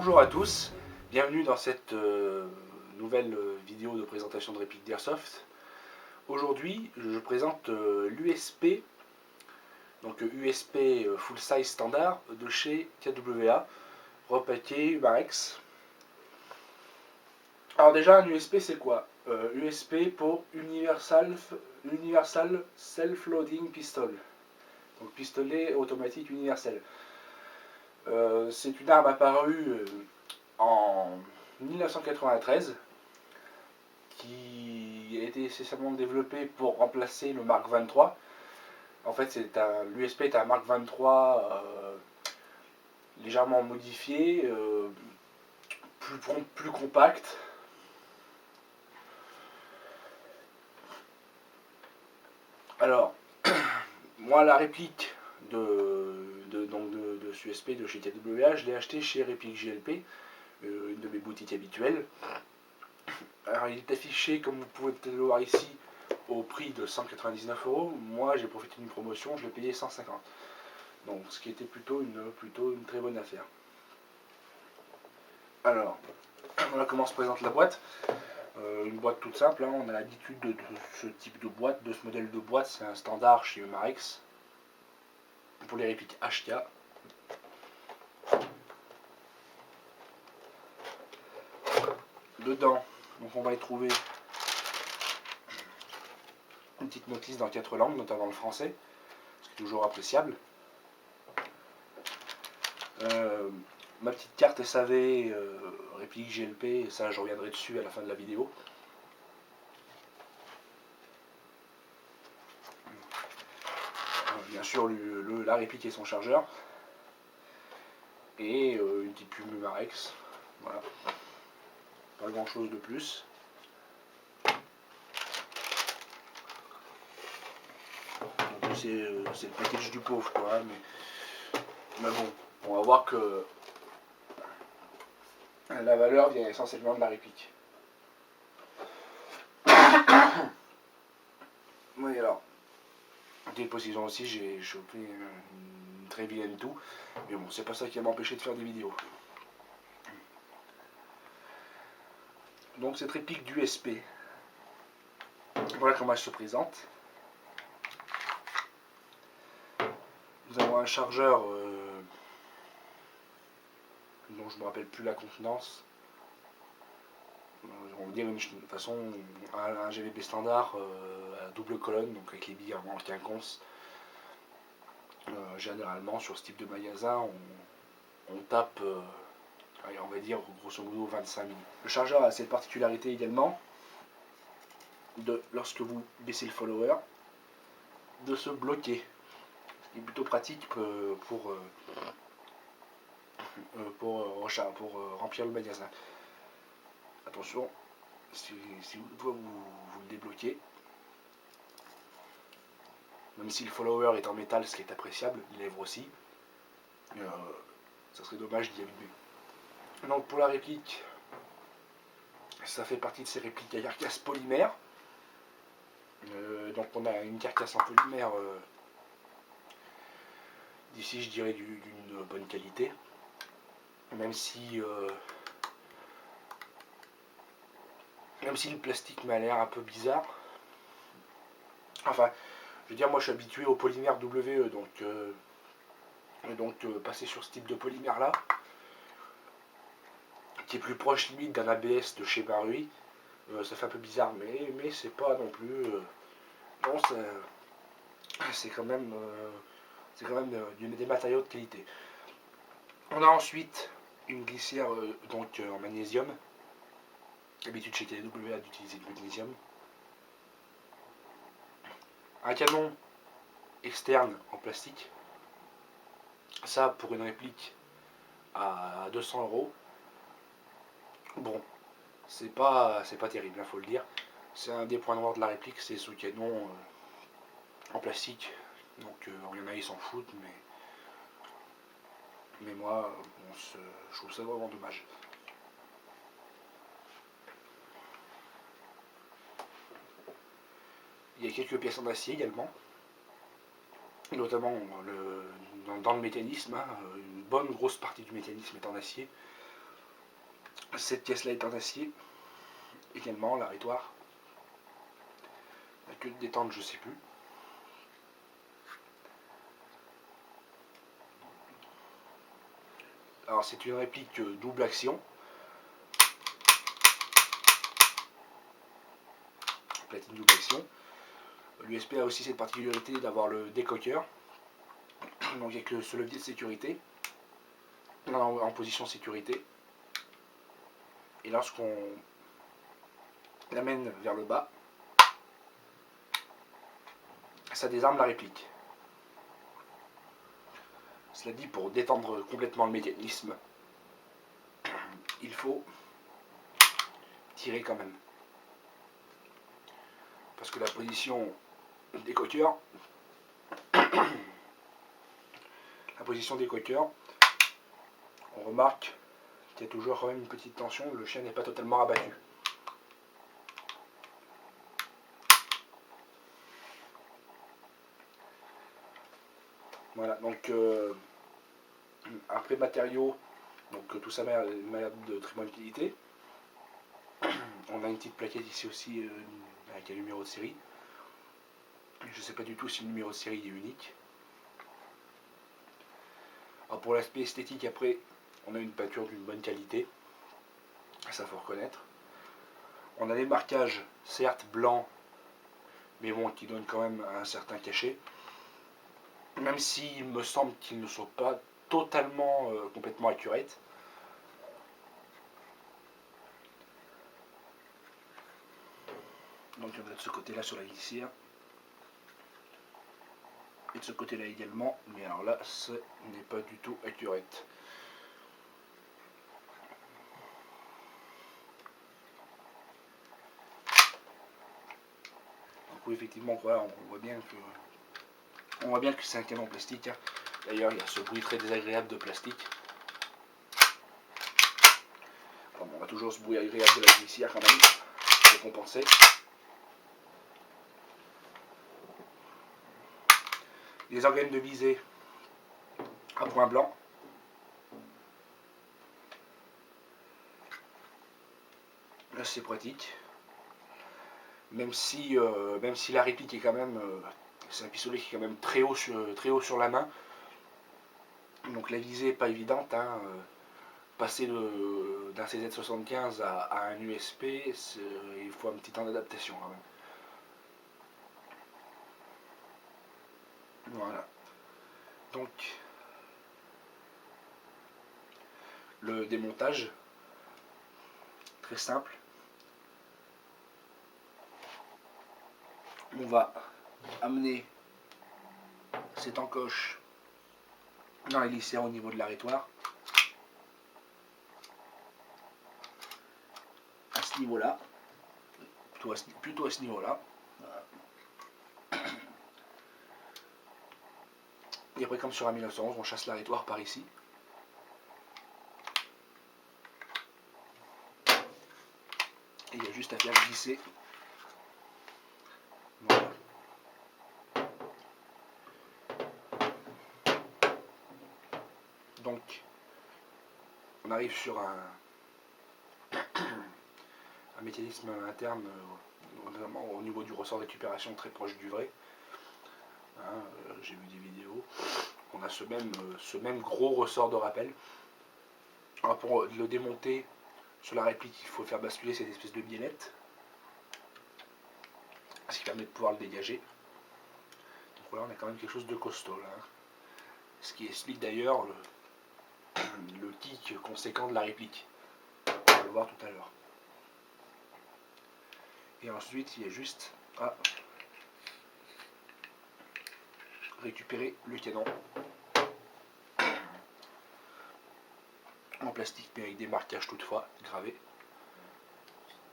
Bonjour à tous, bienvenue dans cette nouvelle vidéo de présentation de réplique d'Airsoft. Aujourd'hui, je présente l'USP, donc USP Full Size Standard de chez KWA, repaqué Umarex. Alors déjà, un USP c'est quoi USP pour Universal Self-Loading Pistol, donc pistolet automatique universel. C'est une arme apparue en 1993 qui a été nécessairement développé pour remplacer le Mark 23. En fait, l'USP est un Mark 23 légèrement modifié, plus compact. Alors, moi, la réplique de ce USP de chez KWA, je l'ai acheté chez Réplique GLP, une de mes boutiques habituelles. Alors, il est affiché, comme vous pouvez peut-être le voir ici, au prix de 199 €. Moi, j'ai profité d'une promotion, je l'ai payé 150. Donc, ce qui était plutôt une très bonne affaire. Alors, voilà comment se présente la boîte. Une boîte toute simple, hein. On a l'habitude de ce type de boîte, de ce modèle de boîte. C'est un standard chez Umarex pour les répliques HK. Dedans, donc on va y trouver une petite notice dans 4 langues, notamment le français, ce qui est toujours appréciable. Ma petite carte SAV réplique GLP, ça je reviendrai dessus à la fin de la vidéo. Bien sûr la réplique et son chargeur. Et une petite pub Umarex. Voilà. Pas grand chose de plus. C'est le package du pauvre quoi, mais bon, on va voir que la valeur vient essentiellement de la réplique. Oui, alors, des positions aussi, j'ai chopé une très vilaine toux, mais bon, c'est pas ça qui va m'empêcher de faire des vidéos. Donc cette réplique d'USP, voilà comment elle se présente. Nous avons un chargeur dont je ne me rappelle plus la contenance. On va dire de toute façon un GVP standard à double colonne, donc avec les billes en quinconce. Généralement sur ce type de magasin on tape allez, on va dire grosso modo 25 mm. Le chargeur a cette particularité également de, lorsque vous baissez le follower, de se bloquer, ce qui est plutôt pratique pour remplir le magasin. Attention, si vous le débloquez, même si le follower est en métal, ce qui est appréciable, il lèvre aussi, ça serait dommage d'y abîmer. Donc pour la réplique, ça fait partie de ces répliques à carcasse polymère. Donc on a une carcasse en polymère d'ici je dirais d'une bonne qualité, même si le plastique m'a l'air un peu bizarre. Enfin, je veux dire, moi je suis habitué au polymère WE, donc passer sur ce type de polymère là, qui est plus proche limite d'un ABS de chez Marui, ça fait un peu bizarre, mais c'est pas non plus. Non, c'est quand même des matériaux de qualité. On a ensuite une glissière en magnésium. L'habitude chez KWA d'utiliser du magnésium. Un canon externe en plastique. Ça pour une réplique à 200 €. Bon, c'est pas terrible, il faut le dire. C'est un des points noirs de la réplique, c'est ce canon en plastique. Donc il y en a, ils s'en foutent, mais moi, bon, je trouve ça vraiment dommage. Il y a quelques pièces en acier également, notamment dans le mécanisme, hein, une bonne grosse partie du mécanisme est en acier. Cette pièce là est en acier. Également l'arrêtoire. La queue de détente je sais plus. Alors c'est une réplique double action. Platine double action. L'USP a aussi cette particularité d'avoir le décoqueur. Donc avec ce levier de sécurité. En position sécurité. Et lorsqu'on l'amène vers le bas, ça désarme la réplique. Cela dit, pour détendre complètement le mécanisme, il faut tirer quand même. Parce que la position décoqueur, on remarque qu'il y a toujours quand même une petite tension, le chien n'est pas totalement abattu. Voilà, donc après matériaux, donc tout ça m'a l'air de très bonne qualité. On a une petite plaquette ici aussi avec un numéro de série. Je ne sais pas du tout si le numéro de série est unique. Alors pour l'aspect esthétique, après, on a une peinture d'une bonne qualité. Ça faut reconnaître. On a des marquages, certes blancs, mais bon, qui donnent quand même un certain cachet. Même s'il me semble qu'ils ne sont pas totalement, complètement accurate. Donc on a de ce côté-là sur la glissière. Et de ce côté-là également. Mais alors là, ce n'est pas du tout accurate. Donc oui, effectivement, voilà, on voit bien que c'est un canon plastique. Hein. D'ailleurs, il y a ce bruit très désagréable de plastique. Enfin, on a toujours ce bruit agréable de la glissière quand même, pour compenser. Les organes de visée à point blanc. Là, c'est pratique. Même si la réplique est quand même... c'est un pistolet qui est quand même très haut sur la main. Donc la visée n'est pas évidente. Hein. Passer d'un CZ75 à un USP, il faut un petit temps d'adaptation quand même. Voilà. Donc, le démontage, très simple. On va amener cette encoche dans la glissière au niveau de l'arrêtoire. À ce niveau-là. Plutôt à ce niveau-là. Et après, comme sur un 1911, on chasse l'arrêtoire par ici. Et il y a juste à faire glisser. Voilà. Donc, on arrive sur un mécanisme interne, notamment au niveau du ressort de récupération très proche du vrai. Hein, j'ai vu des vidéos. On a ce même gros ressort de rappel. Alors pour le démonter sur la réplique, il faut faire basculer cette espèce de biellette, ce qui permet de pouvoir le dégager. Donc voilà, on a quand même quelque chose de costaud là. Ce qui explique d'ailleurs le kick conséquent de la réplique. On va le voir tout à l'heure. Et ensuite, il y a juste à récupérer le canon en plastique, mais avec des marquages toutefois gravés.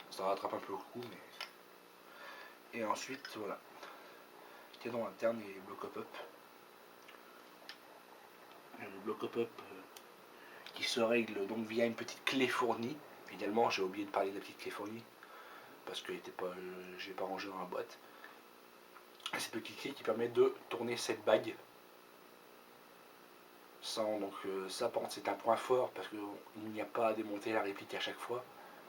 Ça rattrape un peu le coup, mais... Et ensuite, voilà. Canon interne et bloc up. Le bloc up qui se règle donc via une petite clé fournie. Également, j'ai oublié de parler de la petite clé fournie parce que je l'ai pas rangé dans la boîte. Cette petite clé qui permet de tourner cette bague Donc ça par contre c'est un point fort parce qu'il n'y a pas à démonter la réplique à chaque fois,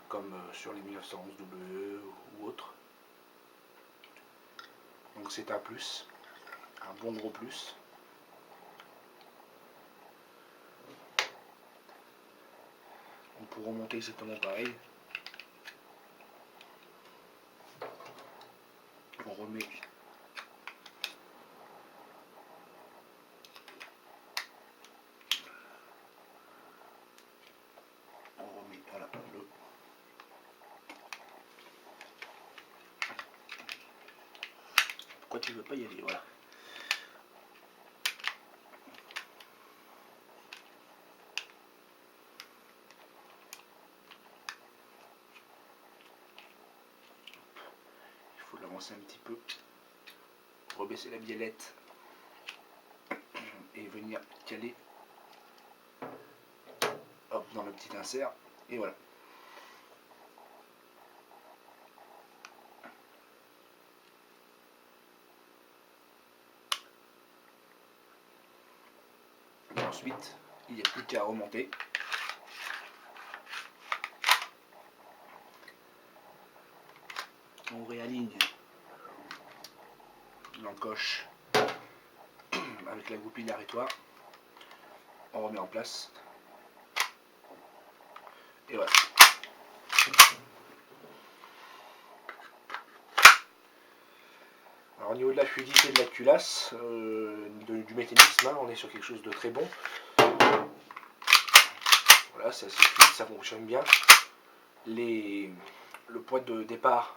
comme sur les 1911W ou autres. Donc c'est un plus, un bon gros plus. On peut remonter exactement pareil. On remet voilà, le. Pourquoi tu veux pas y aller, voilà. Il faut l'avancer un petit peu, rebaisser la biellette et venir caler hop dans le petit insert et voilà. Et ensuite, il n'y a plus qu'à remonter. On réaligne l'encoche avec la goupille d'arrêtoir. On remet en place. Et voilà. Alors au niveau de la fluidité de la culasse, du mécanisme, hein, on est sur quelque chose de très bon. Voilà, c'est assez fluide, ça fonctionne bien. Le point de départ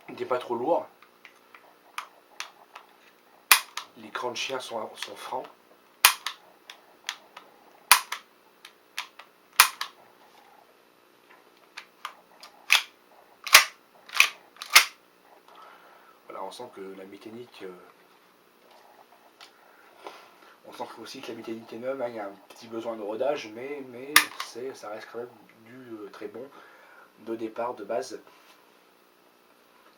n'est pas trop lourd. Les crans de chien sont francs. Voilà, on sent que la mécanique... on sent aussi que la mécanique est neuve, hein, il y a un petit besoin de rodage, mais ça reste quand même du très bon de départ, de base.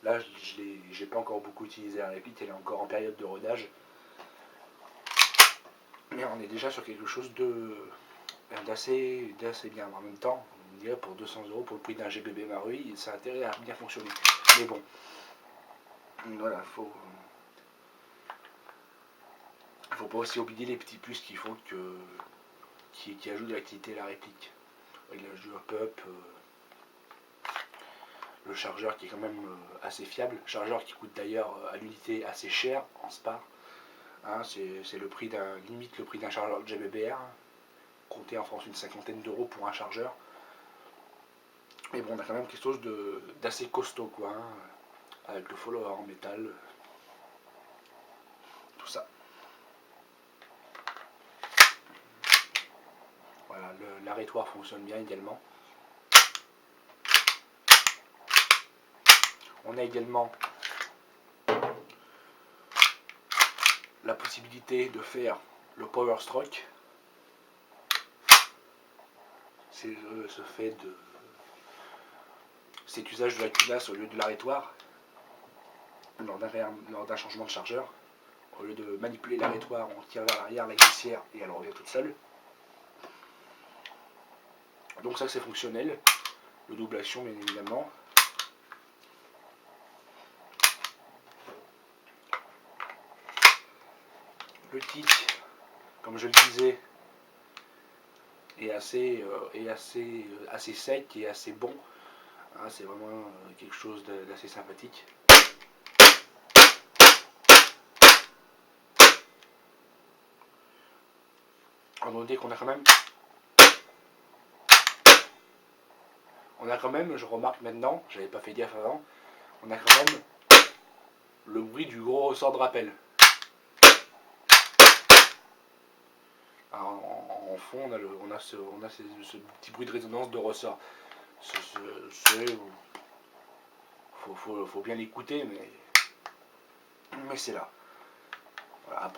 Là, je n'ai pas encore beaucoup utilisé la réplique, elle est encore en période de rodage. Mais on est déjà sur quelque chose d'assez bien. En même temps, on dirait pour 200 € pour le prix d'un GBB Marui, ça a intérêt à bien fonctionner. Mais bon, voilà, faut pas aussi oublier les petits plus qu'il faut qui ajoutent de l'activité à la réplique. Réglage du hop-up, le chargeur qui est quand même assez fiable, chargeur qui coûte d'ailleurs à l'unité assez cher en Spar. Hein, c'est le prix limite le prix d'un chargeur de GBBR, compté en France une cinquantaine d'euros pour un chargeur. Mais bon, on a quand même quelque chose d'assez costaud, quoi, hein, avec le follower en métal, tout ça. Voilà, l'arrêtoir fonctionne bien également. On a également la possibilité de faire le power stroke. C'est ce fait de cet usage de la culasse au lieu de l'arrêtoir lors d'un changement de chargeur. Au lieu de manipuler l'arrêtoir, on tire vers l'arrière la glissière et elle revient toute seule. Donc ça c'est fonctionnel. Le double action bien évidemment. Le tic, comme je le disais, est assez sec et assez bon. Hein, c'est vraiment quelque chose d'assez sympathique. On va noter qu'on a quand même, je remarque maintenant, j'avais pas fait gaffe avant, on a quand même le bruit du gros ressort de rappel. Alors, en fond, on a ce petit bruit de résonance de ressort. Faut bien l'écouter, mais c'est là. Voilà,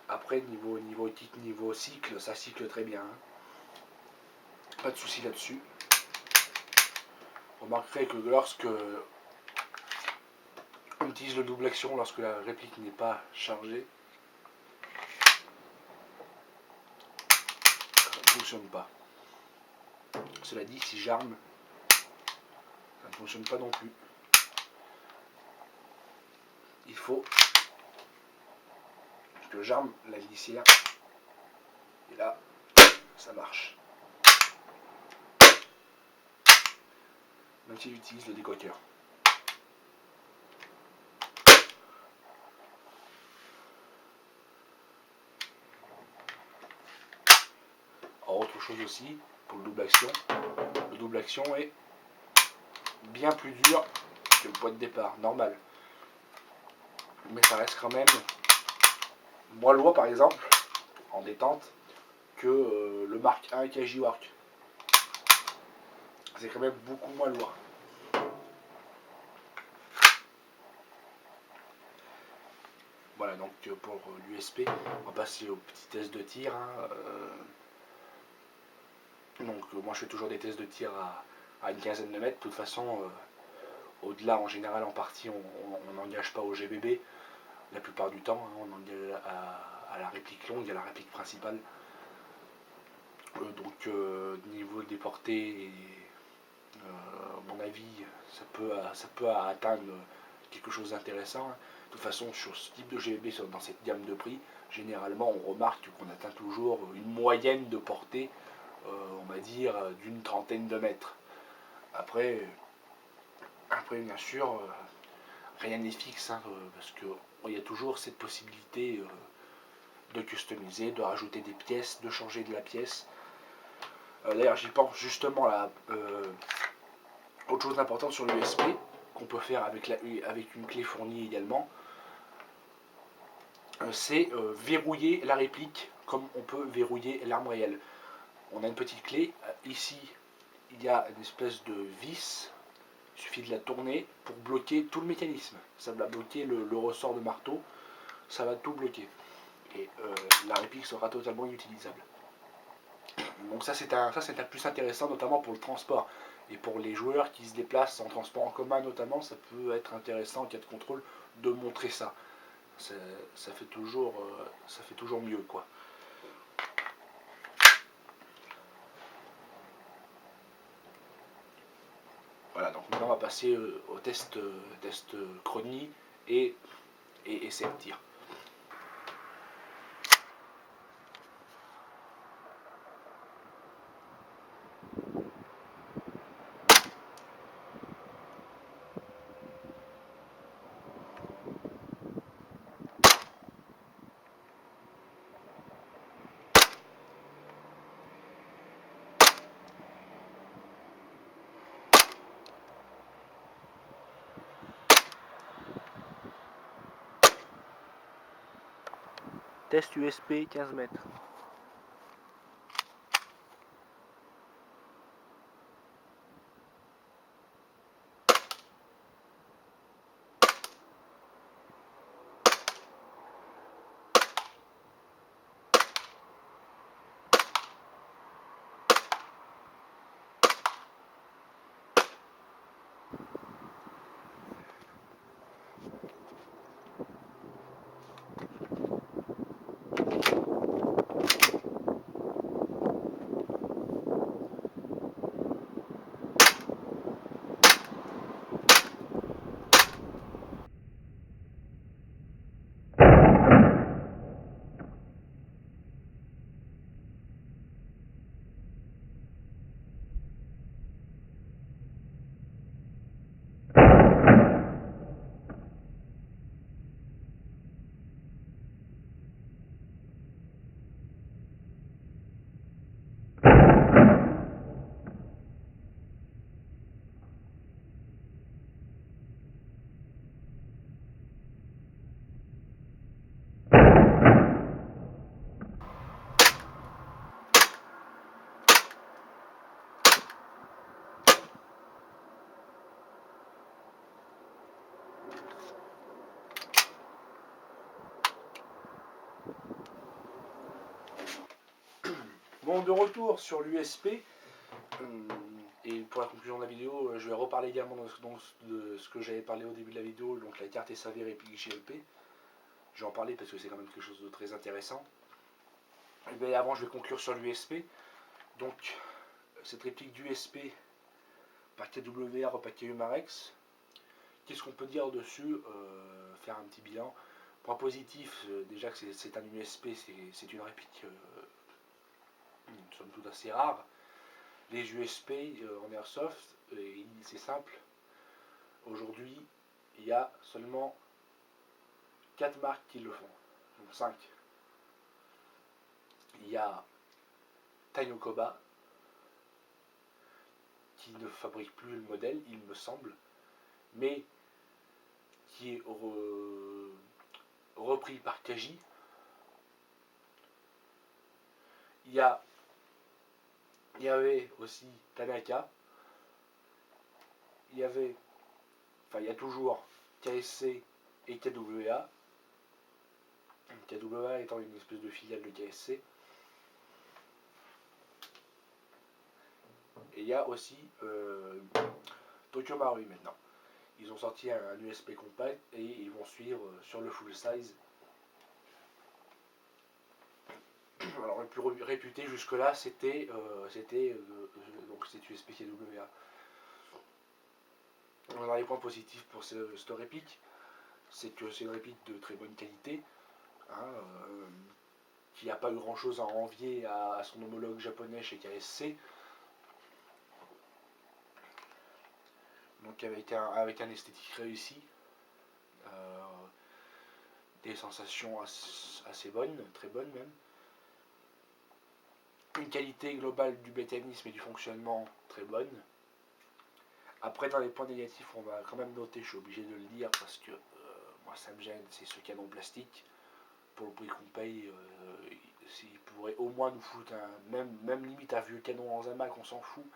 après niveau cycle, ça cycle très bien. Hein. Pas de souci là-dessus. Remarquerez que lorsque une utilise le double action lorsque la réplique n'est pas chargée. Ça ne fonctionne pas. Cela dit, si j'arme, ça ne fonctionne pas non plus. Il faut que j'arme la glissière. Et là, ça marche. Même si j'utilise le décoqueur. Alors, autre chose aussi, pour le double action est bien plus dur que le poids de départ, normal. Mais ça reste quand même moins lourd, par exemple, en détente, que le Mark 1 Kajiwork. C'est quand même beaucoup moins lourd. Voilà, donc pour l'USP, on va passer au petit test de tir. Donc moi je fais toujours des tests de tir à une quinzaine de mètres. De toute façon, au-delà, en général, en partie, on n'engage pas au GBB. La plupart du temps, on engage à la réplique longue, à la réplique principale. Donc niveau des portées, à mon avis, ça peut atteindre quelque chose d'intéressant. De toute façon, sur ce type de GBB, dans cette gamme de prix, généralement on remarque qu'on atteint toujours une moyenne de portée, on va dire, d'une trentaine de mètres. Après bien sûr, rien n'est fixe, parce qu'il y a toujours cette possibilité de customiser, de rajouter des pièces, de changer de la pièce. D'ailleurs, j'y pense justement là. Autre chose d'importante sur l'USP, qu'on peut faire avec une clé fournie également, c'est verrouiller la réplique comme on peut verrouiller l'arme réelle. On a une petite clé, ici il y a une espèce de vis, il suffit de la tourner pour bloquer tout le mécanisme. Ça va bloquer le ressort de marteau, ça va tout bloquer. Et la réplique sera totalement inutilisable. Donc ça c'est un plus intéressant, notamment pour le transport. Et pour les joueurs qui se déplacent en transport en commun notamment, ça peut être intéressant en cas de contrôle de montrer ça. Ça fait toujours mieux, quoi. Voilà, donc maintenant on va passer au test chronie et essai de tir. Test USP 15 mètres. Bon, de retour sur l'USP, Et pour la conclusion de la vidéo, je vais reparler également de ce que j'avais parlé au début de la vidéo, donc la carte SAV réplique JLP. Je vais en parler parce que c'est quand même quelque chose de très intéressant. Et bien avant, je vais conclure sur l'USP. Donc, cette réplique d'USP par KWA repaquet Humarex. Qu'est-ce qu'on peut dire dessus? Faire un petit bilan. Point positif, déjà que c'est un USP, c'est une réplique somme toute assez rare. Les USP en Airsoft, c'est simple. Aujourd'hui, il y a seulement 4 marques qui le font. Donc 5. Il y a Tayokoba, qui ne fabrique plus le modèle, il me semble, mais qui est repris par Kaji. Il y avait aussi Tanaka. Il y a toujours KSC et KWA. KWA étant une espèce de filiale de KSC. Et il y a aussi Tokyo Marui maintenant. Ils ont sorti un USP compact et ils vont suivre sur le full size. Alors le plus réputé jusque là c'était donc cet USP KWA. Dans les points positifs pour cette réplique, c'est que c'est une réplique de très bonne qualité, hein, qui n'a pas eu grand chose à envier à son homologue japonais chez KSC. Donc avec un esthétique réussi, des sensations assez bonnes, très bonnes même. Une qualité globale du mécanisme et du fonctionnement très bonne. Après, dans les points négatifs, on va quand même noter, je suis obligé de le dire parce que moi ça me gêne, c'est ce canon plastique. Pour le prix qu'on paye, s'il pourrait au moins nous foutre même limite un vieux canon en Zamac, on s'en fout,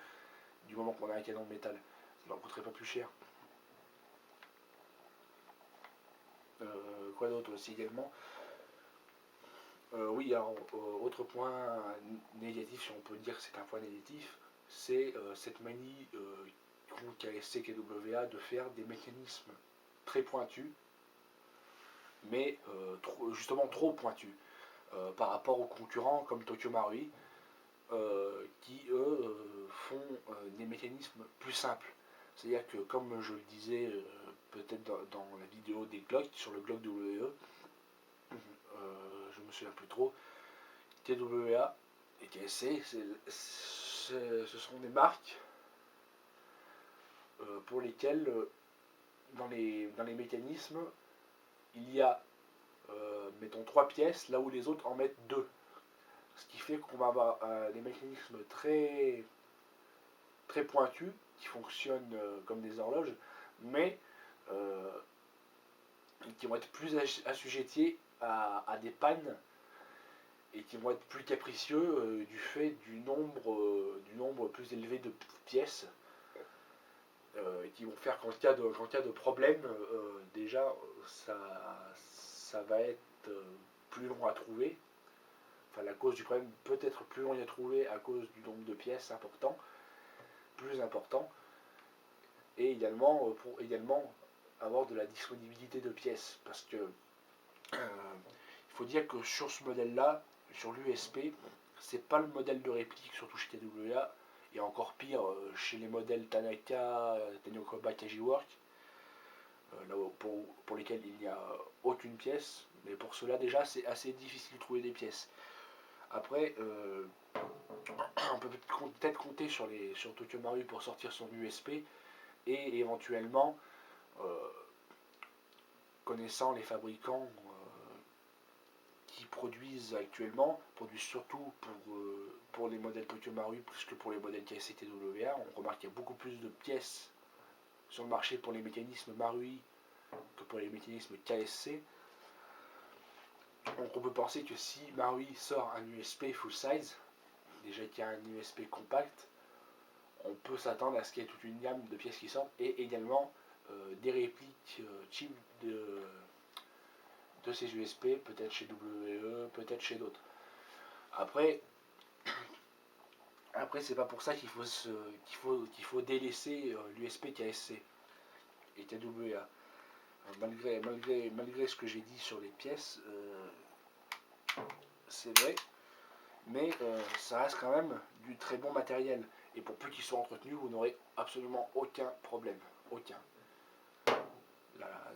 du moment qu'on a un canon de métal. Ça leur coûterait pas plus cher. Quoi d'autre aussi également? Oui, alors, autre point négatif, si on peut dire que c'est un point négatif, c'est cette manie qu'ont KSC et KWA de faire des mécanismes très pointus, mais justement trop pointus par rapport aux concurrents comme Tokyo Marui, qui eux font des mécanismes plus simples. C'est-à-dire que, comme je le disais peut-être dans la vidéo des Glock, sur le Glock WE, je me souviens plus trop, TWA et TSC, ce sont des marques pour lesquelles, dans les mécanismes, il y a, mettons, 3 pièces, là où les autres en mettent 2. Ce qui fait qu'on va avoir des mécanismes très, très pointus, qui fonctionnent comme des horloges, mais qui vont être plus assujettis à des pannes et qui vont être plus capricieux du fait du nombre plus élevé de pièces qui vont faire qu'en cas de problème, déjà ça va être plus long à trouver. Enfin, la cause du problème peut être plus long à trouver à cause du nombre de pièces plus important, et également pour avoir de la disponibilité de pièces, parce que il faut dire que sur ce modèle-là, sur l'USP, c'est pas le modèle de réplique, surtout chez KWA, et encore pire chez les modèles Tanaka, Tenyokoba, Kajiwork, pour lesquels il n'y a aucune pièce, mais pour cela déjà c'est assez difficile de trouver des pièces. Après, on peut peut-être compter sur Tokyo Marui pour sortir son USP, et éventuellement, connaissant les fabricants qui produisent actuellement, produisent surtout pour les modèles Tokyo Marui plus que pour les modèles KSC TWA. On remarque qu'il y a beaucoup plus de pièces sur le marché pour les mécanismes Marui que pour les mécanismes KSC. Donc on peut penser que si Marui sort un USP full size, déjà qu'il y a un USP compact, on peut s'attendre à ce qu'il y ait toute une gamme de pièces qui sortent, et également des répliques cheap de ces USP, peut-être chez WE, peut-être chez d'autres. Après, Après, c'est pas pour ça qu'il faut délaisser l'USP KSC et TWA. Malgré ce que j'ai dit sur les pièces, c'est vrai, mais ça reste quand même du très bon matériel. Et pour peu qu'il soit entretenu, vous n'aurez absolument aucun problème. Aucun.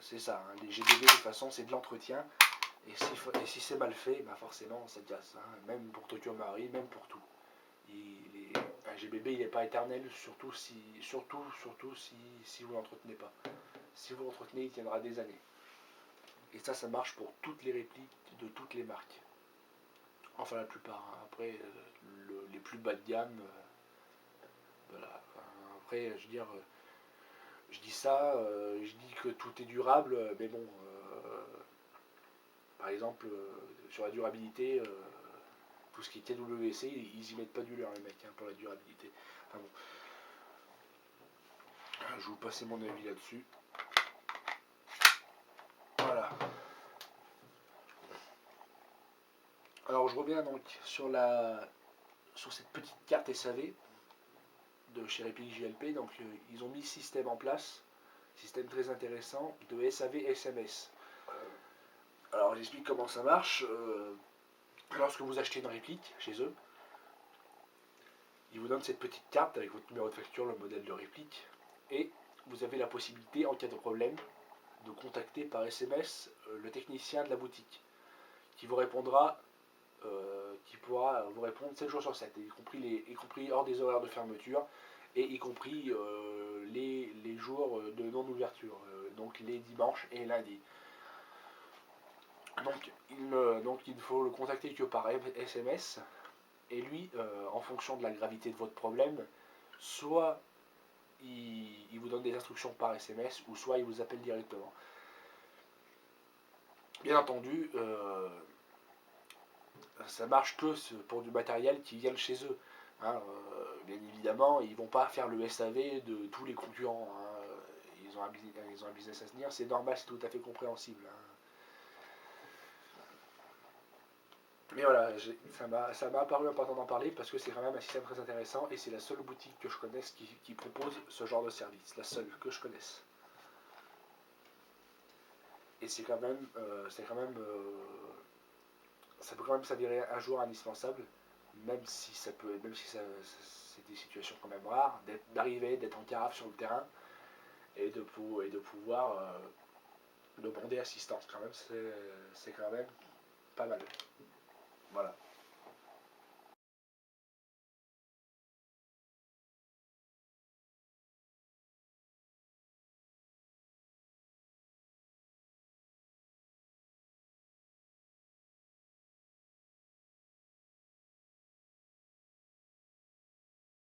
C'est ça, hein. Les GBB de toute façon c'est de l'entretien. Et si c'est mal fait, bah forcément ça casse. Hein. Même pour Tokyo Marine, même pour tout. Un GBB il n'est pas éternel, surtout si vous l'entretenez pas. Si vous l'entretenez, il tiendra des années. Et ça marche pour toutes les répliques de toutes les marques. Enfin la plupart. Hein. Après, les plus bas de gamme, voilà. Enfin, après, je veux dire, je dis ça, je dis que tout est durable, mais bon, par exemple, sur la durabilité, tout ce qui est TWC, ils y mettent pas du leur les mecs hein, pour la durabilité. Enfin bon, je vais vous passer mon avis là-dessus. Voilà. Alors je reviens donc sur cette petite carte SAV de chez Replic JLP. Donc ils ont mis système en place, système très intéressant de SAV SMS. Alors j'explique comment ça marche. Lorsque vous achetez une réplique chez eux, ils vous donnent cette petite carte avec votre numéro de facture, le modèle de réplique, et vous avez la possibilité, en cas de problème, de contacter par SMS le technicien de la boutique, qui vous répondra, qui pourra vous répondre 7 jours sur 7, y compris hors des horaires de fermeture, et y compris les jours de non-ouverture, donc les dimanches et lundis. Donc il ne faut le contacter que par SMS, et lui, en fonction de la gravité de votre problème, soit il vous donne des instructions par SMS, ou soit il vous appelle directement. Bien entendu, ça marche que pour du matériel qui vient de chez eux. Hein, bien évidemment, ils ne vont pas faire le SAV de tous les concurrents. Hein. Ils ont un business à se tenir, c'est normal, c'est tout à fait compréhensible. Hein. Mais voilà, ça m'a apparu important d'en parler parce que c'est quand même un système très intéressant et c'est la seule boutique que je connaisse qui propose ce genre de service, la seule que je connaisse. Et ça peut quand même s'avérer un jour indispensable, même si c'est des situations quand même rares, d'être en carafe sur le terrain et de pouvoir demander assistance. Quand même, c'est quand même pas mal. Voilà.